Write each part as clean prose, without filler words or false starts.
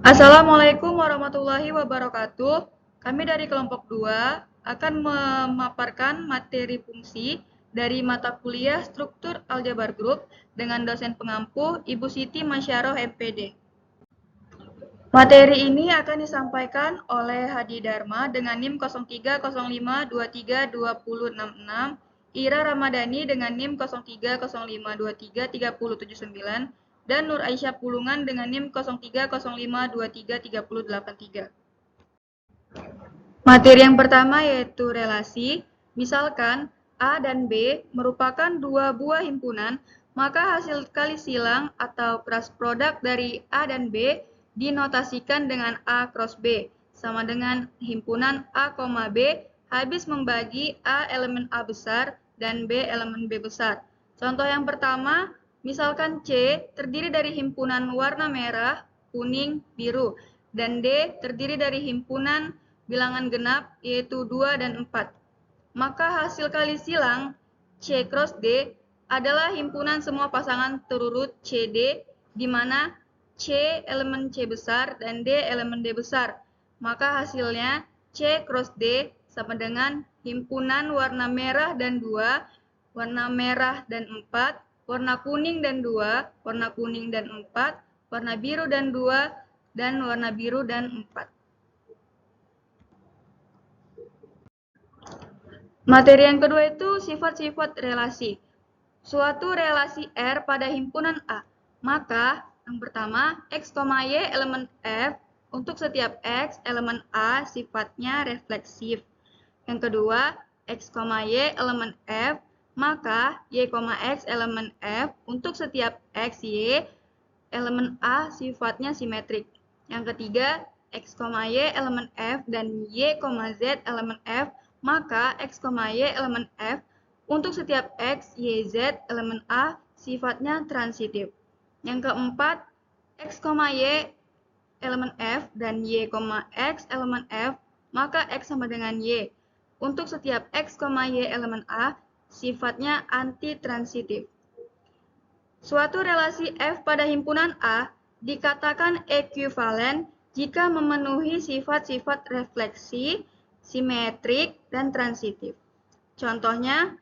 Assalamualaikum warahmatullahi wabarakatuh. Kami dari kelompok 2 akan memaparkan materi fungsi dari mata kuliah Struktur Aljabar Group dengan dosen pengampu Ibu Siti Masyaroh MPD. Materi ini akan disampaikan oleh Hadi Dharma dengan NIM 0305232066, Ira Ramadhani dengan NIM 0305233079, dan Nur Aisyah Pulungan dengan NIM 0305233083. Materi yang pertama yaitu relasi. Misalkan A dan B merupakan dua buah himpunan, maka hasil kali silang atau cross product dari A dan B dinotasikan dengan A cross B sama dengan himpunan A, B habis membagi A elemen A besar dan B elemen B besar. Contoh yang pertama, misalkan C terdiri dari himpunan warna merah, kuning, biru, dan D terdiri dari himpunan bilangan genap yaitu 2 dan 4. Maka hasil kali silang C cross D adalah himpunan semua pasangan terurut CD di mana C elemen C besar dan D elemen D besar. Maka hasilnya C cross D sama dengan himpunan warna merah dan 2, warna merah dan 4, warna kuning dan 2, warna kuning dan 4, warna biru dan 2, dan warna biru dan 4. Materi yang kedua itu sifat-sifat relasi. Suatu relasi R pada himpunan A. Maka yang pertama, X, Y elemen F untuk setiap X elemen A sifatnya refleksif. Yang kedua, X, Y elemen F, maka Y, X elemen F untuk setiap X, Y elemen A sifatnya simetrik. Yang ketiga, X, Y elemen F dan Y, Z elemen F, maka X, Y elemen F untuk setiap X, Y, Z elemen A sifatnya transitif. Yang keempat, X, Y elemen F dan Y, X elemen F, maka X sama dengan Y. Untuk setiap X, Y elemen A sifatnya antitransitif. Suatu relasi F pada himpunan A dikatakan ekuivalen jika memenuhi sifat-sifat refleksi, simetrik, dan transitif. Contohnya,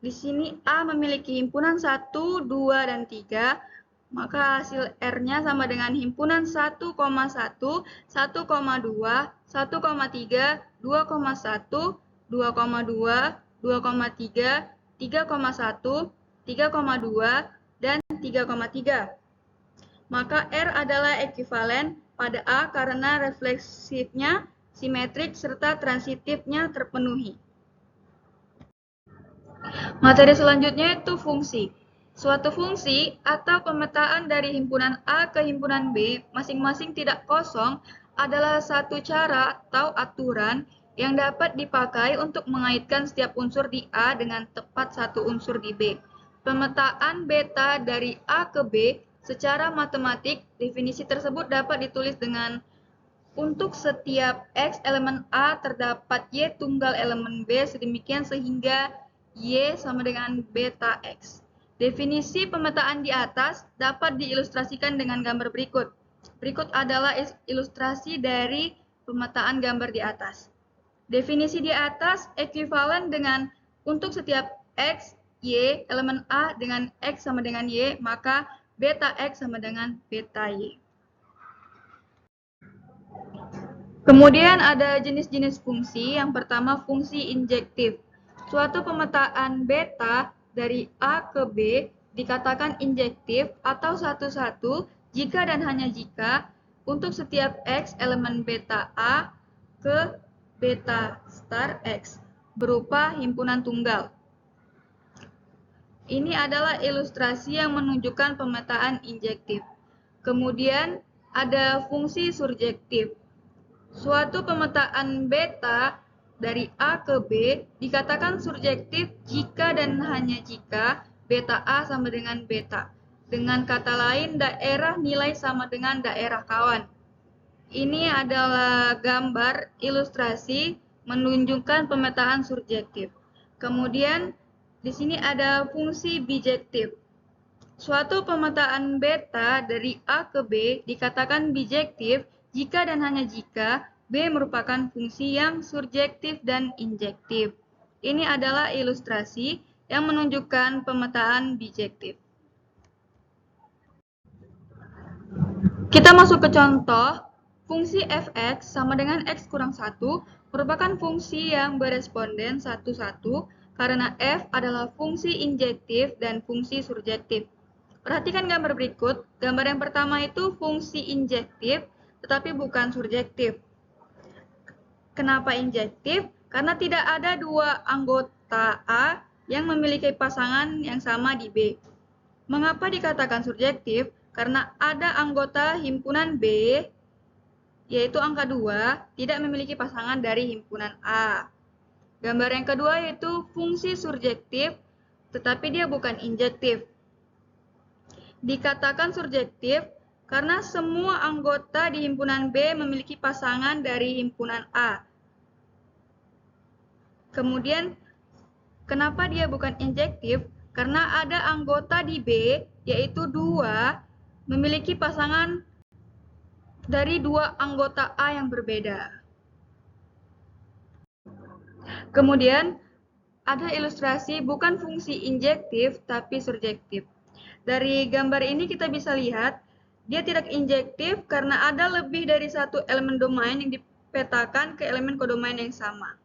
di sini A memiliki himpunan 1, 2, dan 3, maka hasil R-nya sama dengan himpunan 1,1, 1,2, 1,3, 2,1, 2,2, 2,3, 3,1, 3,2, dan 3,3. Maka R adalah ekuivalen pada A karena refleksifnya simetrik serta transitifnya terpenuhi. Materi selanjutnya itu fungsi. Suatu fungsi atau pemetaan dari himpunan A ke himpunan B masing-masing tidak kosong adalah satu cara atau aturan yang dapat dipakai untuk mengaitkan setiap unsur di A dengan tepat satu unsur di B. Pemetaan beta dari A ke B secara matematik, definisi tersebut dapat ditulis dengan untuk setiap X elemen A terdapat Y tunggal elemen B sedemikian sehingga Y sama dengan beta X. Definisi pemetaan di atas dapat diilustrasikan dengan gambar berikut. Berikut adalah ilustrasi dari pemetaan gambar di atas. Definisi di atas ekuivalen dengan untuk setiap X, Y elemen A dengan X sama dengan Y, maka beta X sama dengan beta Y. Kemudian ada jenis-jenis fungsi. Yang pertama fungsi injektif. Suatu pemetaan beta dari A ke B dikatakan injektif atau satu-satu jika dan hanya jika untuk setiap X elemen beta A ke beta star X berupa himpunan tunggal. Ini adalah ilustrasi yang menunjukkan pemetaan injektif. Kemudian ada fungsi surjektif. Suatu pemetaan beta dari A ke B dikatakan surjektif jika dan hanya jika beta A sama dengan beta. Dengan kata lain, daerah nilai sama dengan daerah kawan. Ini adalah gambar ilustrasi menunjukkan pemetaan surjektif. Kemudian di sini ada fungsi bijektif. Suatu pemetaan beta dari A ke B dikatakan bijektif jika dan hanya jika B merupakan fungsi yang surjektif dan injektif. Ini adalah ilustrasi yang menunjukkan pemetaan bijektif. Kita masuk ke contoh. Fungsi f(x) sama dengan x kurang 1 merupakan fungsi yang beresponden 1,1 karena f adalah fungsi injektif dan fungsi surjektif. Perhatikan gambar berikut. Gambar yang pertama itu fungsi injektif, tetapi bukan surjektif. Kenapa injektif? Karena tidak ada dua anggota A yang memiliki pasangan yang sama di B. Mengapa dikatakan surjektif? Karena ada anggota himpunan B, yaitu angka 2, tidak memiliki pasangan dari himpunan A. Gambar yang kedua yaitu fungsi surjektif, tetapi dia bukan injektif. Dikatakan surjektif karena semua anggota di himpunan B memiliki pasangan dari himpunan A. Kemudian, kenapa dia bukan injektif? Karena ada anggota di B, yaitu 2, memiliki pasangan dari 2 anggota A yang berbeda. Kemudian, ada ilustrasi bukan fungsi injektif, tapi surjektif. Dari gambar ini kita bisa lihat, dia tidak injektif karena ada lebih dari satu elemen domain yang dipetakan ke elemen kodomain yang sama.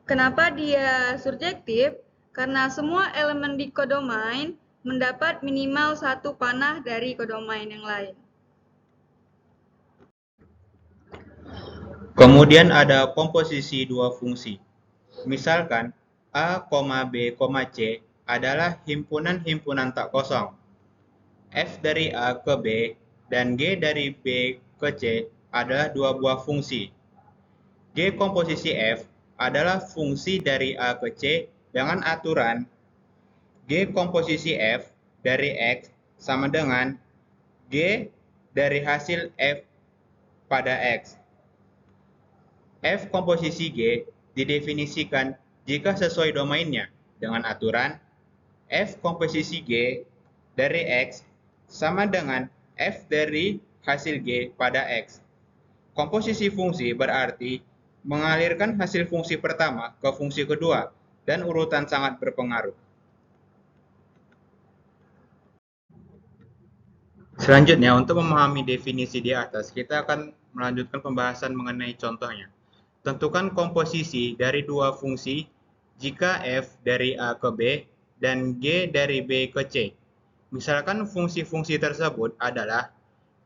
Kenapa dia surjektif? Karena semua elemen di kodomain mendapat minimal satu panah dari kodomain yang lain. Kemudian ada komposisi dua fungsi. Misalkan A, B, C adalah himpunan-himpunan tak kosong. F dari A ke B dan G dari B ke C adalah dua buah fungsi. G komposisi F adalah fungsi dari A ke C dengan aturan G komposisi F dari X sama dengan G dari hasil F pada X. F komposisi G didefinisikan jika sesuai domainnya dengan aturan F komposisi G dari X sama dengan F dari hasil G pada X. Komposisi fungsi berarti mengalirkan hasil fungsi pertama ke fungsi kedua dan urutan sangat berpengaruh. Selanjutnya, untuk memahami definisi di atas, kita akan melanjutkan pembahasan mengenai contohnya. Tentukan komposisi dari dua fungsi jika f dari A ke B dan g dari B ke C. Misalkan fungsi-fungsi tersebut adalah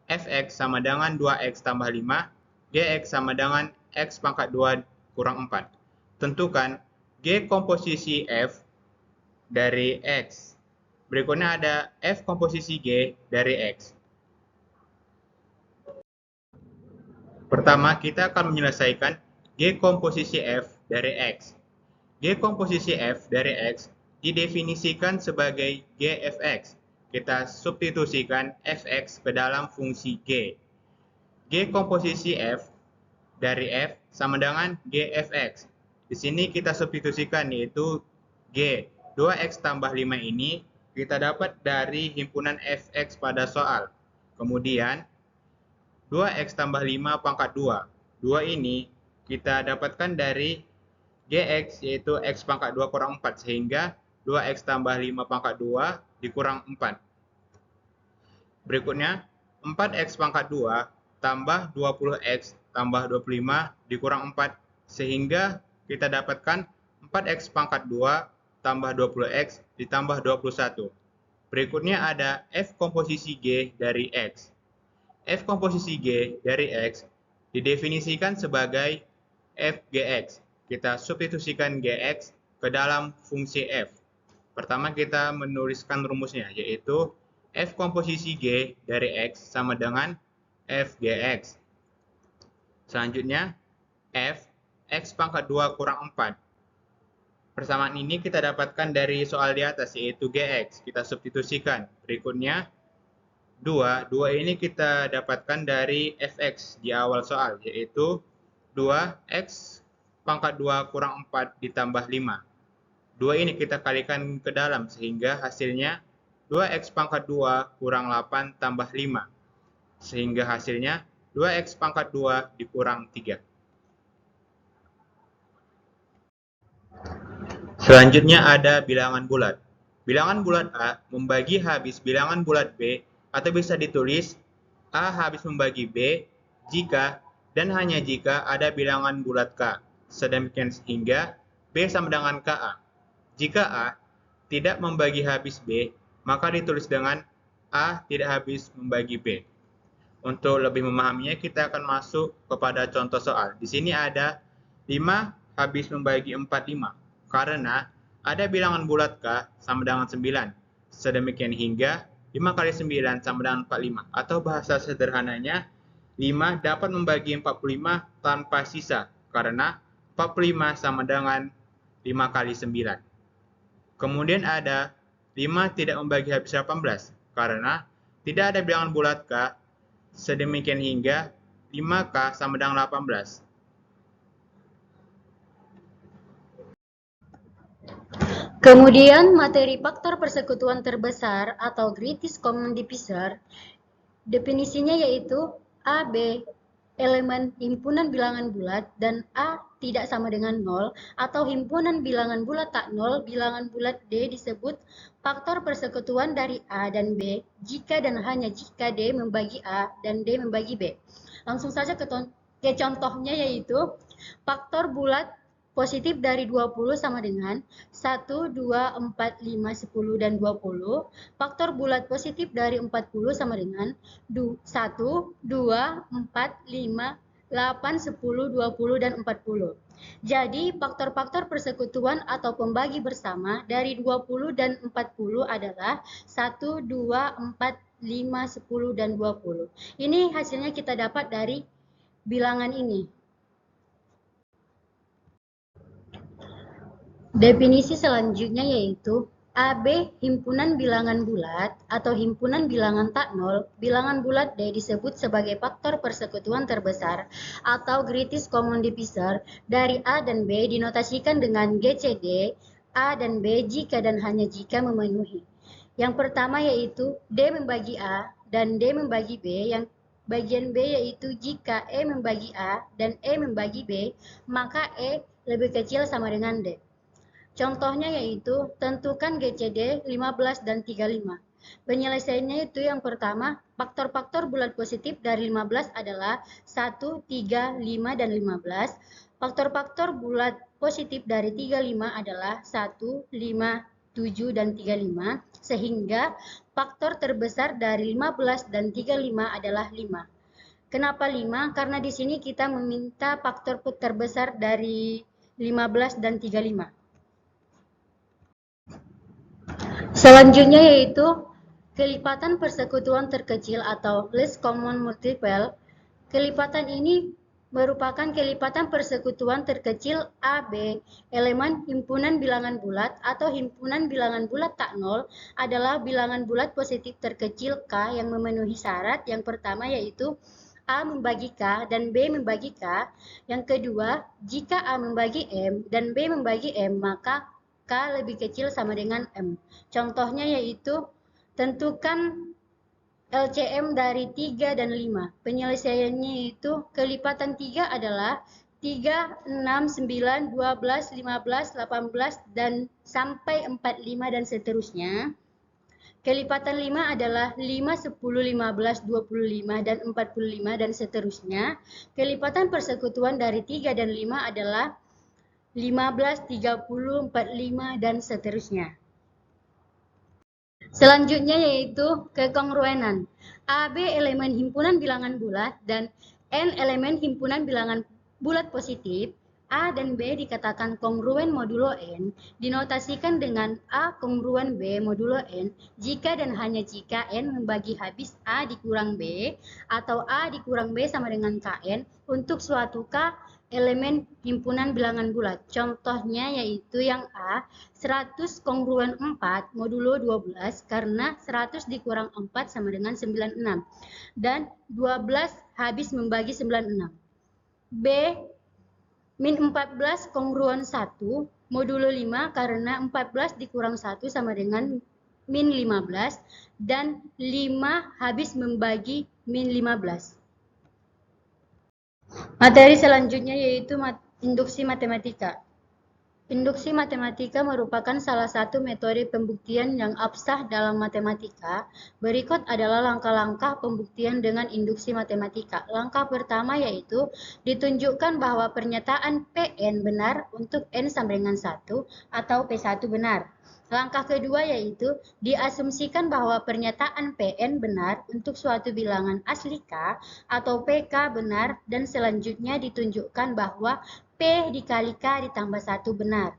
fx sama dengan 2x tambah 5, gx sama dengan x pangkat 2 kurang 4. Tentukan g komposisi f dari x. Berikutnya ada f komposisi g dari x. Pertama, kita akan menyelesaikan G komposisi F dari X. G komposisi F dari X didefinisikan sebagai GFX. Kita substitusikan Fx ke dalam fungsi G. G komposisi F dari F sama dengan GFX. Di sini kita substitusikan yaitu G. 2x tambah 5 ini kita dapat dari himpunan Fx pada soal. Kemudian 2x tambah 5 pangkat 2. 2 ini kita dapatkan dari Gx yaitu x pangkat 2 kurang 4 sehingga 2x tambah 5 pangkat 2 dikurang 4. Berikutnya 4x pangkat 2 tambah 20x tambah 25 dikurang 4 sehingga kita dapatkan 4x pangkat 2 tambah 20x ditambah 21. Berikutnya ada F komposisi G dari X. F komposisi G dari X didefinisikan sebagai Fgx. Kita substitusikan Gx ke dalam fungsi F. Pertama kita menuliskan rumusnya, yaitu F komposisi G dari X sama dengan Fgx. Selanjutnya, F X pangkat 2 kurang 4. Persamaan ini kita dapatkan dari soal di atas, yaitu Gx. Kita substitusikan. Berikutnya, 2 ini kita dapatkan dari Fx di awal soal, yaitu 2x pangkat 2 kurang 4 ditambah 5. 2 ini kita kalikan ke dalam sehingga hasilnya 2x pangkat 2 kurang 8 tambah 5. Sehingga hasilnya 2x pangkat 2 dikurang 3. Selanjutnya ada bilangan bulat. Bilangan bulat A membagi habis bilangan bulat B atau bisa ditulis A habis membagi B jika dan hanya jika ada bilangan bulat K. Sedemikian sehingga B sama dengan KA. Jika A tidak membagi habis B, maka ditulis dengan A tidak habis membagi B. Untuk lebih memahaminya, kita akan masuk kepada contoh soal. Di sini ada 5 habis membagi 45, karena ada bilangan bulat K sama dengan 9. Sedemikian hingga 5 kali 9 sama dengan 45. Atau bahasa sederhananya, 5 dapat membagi 45 tanpa sisa, karena 45 sama dengan 5 kali 9. Kemudian ada 5 tidak membagi habis 18, karena tidak ada bilangan bulat K, sedemikian hingga 5K sama dengan 18. Kemudian materi faktor persekutuan terbesar atau greatest common divisor, definisinya yaitu AB elemen himpunan bilangan bulat dan A tidak sama dengan 0 atau himpunan bilangan bulat tak 0, bilangan bulat D disebut faktor persekutuan dari A dan B jika dan hanya jika D membagi A dan D membagi B. Langsung saja ke contohnya yaitu faktor bulat positif dari 20 sama dengan 1, 2, 4, 5, 10, dan 20. Faktor bulat positif dari 40 sama dengan 1, 2, 4, 5, 8, 10, 20, dan 40. Jadi, faktor-faktor persekutuan atau pembagi bersama dari 20 dan 40 adalah 1, 2, 4, 5, 10, dan 20. Ini hasilnya kita dapat dari bilangan ini. Definisi selanjutnya yaitu AB himpunan bilangan bulat atau himpunan bilangan tak nol, bilangan bulat D disebut sebagai faktor persekutuan terbesar atau greatest common divisor dari A dan B dinotasikan dengan GCD, A dan B jika dan hanya jika memenuhi. Yang pertama yaitu D membagi A dan D membagi B, yang bagian B yaitu jika E membagi A dan E membagi B, maka E lebih kecil sama dengan D. Contohnya yaitu tentukan GCD 15 dan 35. Penyelesaiannya itu yang pertama, faktor-faktor bulat positif dari 15 adalah 1, 3, 5, dan 15. Faktor-faktor bulat positif dari 35 adalah 1, 5, 7, dan 35. Sehingga faktor terbesar dari 15 dan 35 adalah 5. Kenapa 5? Karena di sini kita meminta faktor terbesar dari 15 dan 35. Selanjutnya yaitu kelipatan persekutuan terkecil atau least common multiple. Kelipatan ini merupakan kelipatan persekutuan terkecil AB elemen himpunan bilangan bulat atau himpunan bilangan bulat tak nol adalah bilangan bulat positif terkecil K yang memenuhi syarat. Yang pertama yaitu A membagi K dan B membagi K. Yang kedua, jika A membagi M dan B membagi M, maka K lebih kecil sama dengan M. Contohnya yaitu tentukan LCM dari 3 dan 5. Penyelesaiannya itu kelipatan 3 adalah 3, 6, 9, 12, 15, 18, dan sampai 45 dan seterusnya. Kelipatan 5 adalah 5, 10, 15, 25, dan 45 dan seterusnya. Kelipatan persekutuan dari 3 dan 5 adalah 15, 30, 45, dan seterusnya. Selanjutnya yaitu kekongruenan. AB elemen himpunan bilangan bulat dan N elemen himpunan bilangan bulat positif. A dan B dikatakan kongruen modulo N, dinotasikan dengan A kongruen B modulo N jika dan hanya jika N membagi habis A dikurang B atau A dikurang B sama dengan KN untuk suatu K elemen himpunan bilangan bulat. Contohnya yaitu yang A, 100 kongruen 4 modulo 12 karena 100 dikurang 4 sama dengan 96. Dan 12 habis membagi 96. B, min 14 kongruen 1 modulo 5 karena 14 dikurang 1 sama dengan min 15 dan 5 habis membagi min 15. Materi selanjutnya yaitu induksi matematika. Induksi matematika merupakan salah satu metode pembuktian yang abstrak dalam matematika. Berikut adalah langkah-langkah pembuktian dengan induksi matematika. Langkah pertama yaitu ditunjukkan bahwa pernyataan Pn benar untuk n sama dengan 1 atau P1 benar. Langkah kedua yaitu diasumsikan bahwa pernyataan Pn benar untuk suatu bilangan asli K atau Pk benar dan selanjutnya ditunjukkan bahwa P dikali K ditambah 1 benar.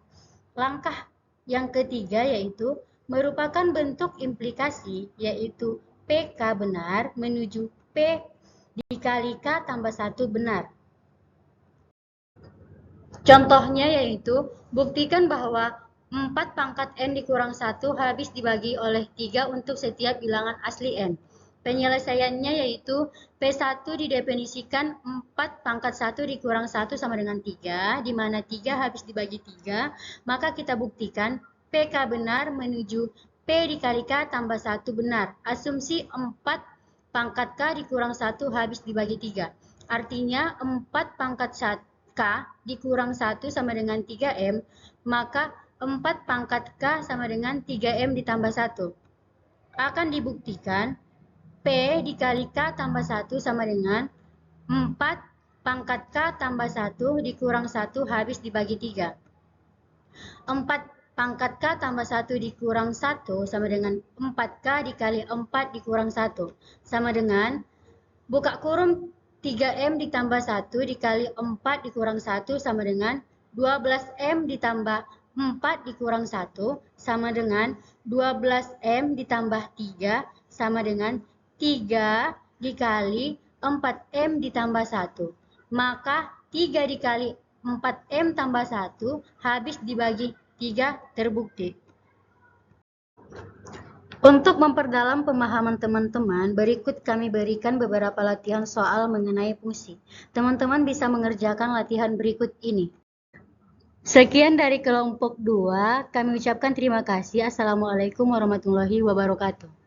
Langkah yang ketiga yaitu merupakan bentuk implikasi yaitu PK benar menuju P dikali K tambah 1 benar. Contohnya yaitu buktikan bahwa 4 pangkat N dikurang 1 habis dibagi oleh 3 untuk setiap bilangan asli N. Penyelesaiannya yaitu P1 didefinisikan 4 pangkat 1 dikurang 1 sama dengan 3, di mana 3 habis dibagi 3, maka kita buktikan PK benar menuju P dikali K tambah 1 benar. Asumsi 4 pangkat K dikurang 1 habis dibagi 3. Artinya 4 pangkat K dikurang 1 sama dengan 3M, maka 4 pangkat K sama dengan 3M ditambah 1. Akan dibuktikan P dikali K tambah 1 sama dengan 4 pangkat K tambah 1 dikurang 1 habis dibagi 3. 4 pangkat K tambah 1 dikurang 1 sama dengan 4K dikali 4 dikurang 1. Sama dengan buka kurung 3M ditambah 1 dikali 4 dikurang 1 sama dengan 12M ditambah 4 dikurang 1 sama dengan 12M ditambah 3 sama dengan 3 dikali 4M ditambah 1. Maka 3 dikali 4M tambah 1 habis dibagi 3 terbukti. Untuk memperdalam pemahaman teman-teman, berikut kami berikan beberapa latihan soal mengenai fungsi. Teman-teman bisa mengerjakan latihan berikut ini. Sekian dari kelompok 2, kami ucapkan terima kasih. Assalamualaikum warahmatullahi wabarakatuh.